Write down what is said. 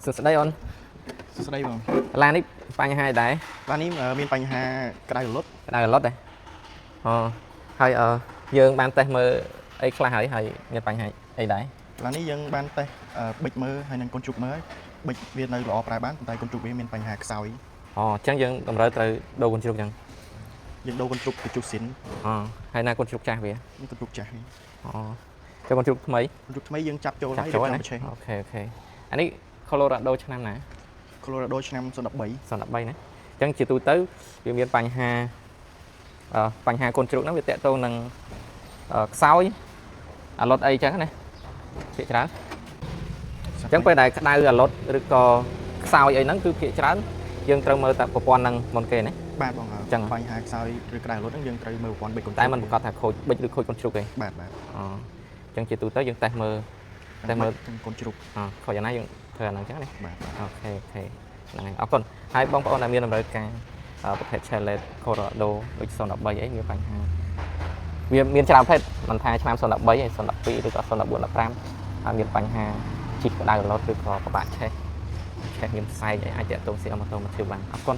សួស្តីអូនសួស្តីបងឡាននេះបញ្ហាអីដែរឡាននេះមានបញ្ហាក្តៅរលត់ដែរអូហើយយើងបានតេស្តមើលអីខ្លះហើយមានបញ្ហាអីដែរឡាននេះយើងបានតេស្តប៊ិចមើលហើយនឹងកូនជ្រូកមើលប៊ិចវានៅល្អប្រើបានប៉ុន្តែកូនជ្រូកវាមានបញ្ហាខ្សោយអញ្ចឹងយើងតម្រូវត្រូវដូរកូនជ្រូកអញ្ចឹងយើងដូរកូនជ្រូកទៅជុះស៊ីនហើយណាកូនជ្រូកចាស់វាកូនជ្រូកចាស់ចុះកូនជ្រូកថ្មីយើងចាប់ចូលហើយអូខេអានេះ Colorado ឆ្នាំណា Colorado ឆ្នាំ2013ណាអញ្ចឹងជាទូទៅវាមានបញ្ហាកូនជ្រូកហ្នឹងវាតកតងនឹងខ្សោយអាឡុតអីចឹងណាភាគច្រើនអញ្ចឹងពេលដែលក្តៅអាឡុតឬក៏ខ្សោយអីហ្នឹងគឺភាគច្រើនយើងត្រូវមើលតែប្រព័ន្ធហ្នឹងមុនគេណាបាទបងអញ្ចឹងបញ្ហាខ្សោយឬក្តៅអាឡុតហ្នឹងយើងត្រូវមើលប្រព័ន្ធប៊ិចកូនតែមិនប្រកាសថាខូចប៊ិចឬខូចកូនជ្រូកទេបាទអញ្ចឹងជាទូទៅយើងតេស្តមើលកូនជ្រូកខូចយ៉ាងណាយើងធ្វើអាហ្នឹងចឹងណាបាទអូខេហ្នឹងហើយអរគុណហើយបងប្អូនដែលមានតម្រូវការប្រភេទ Chevrolet Colorado ដូច013អីមានបញ្ហាវាមានច្រើនប្រភេទមិនថាឆ្នាំ013ឯ012ឬក៏014 15ហើយមានបញ្ហាជីកក្តៅរលត់ឬក៏ពិបាកឆេះមានផ្សែងអីអាចតាក់ទងសៀកម៉ូតូមកជឿបានអរគុណ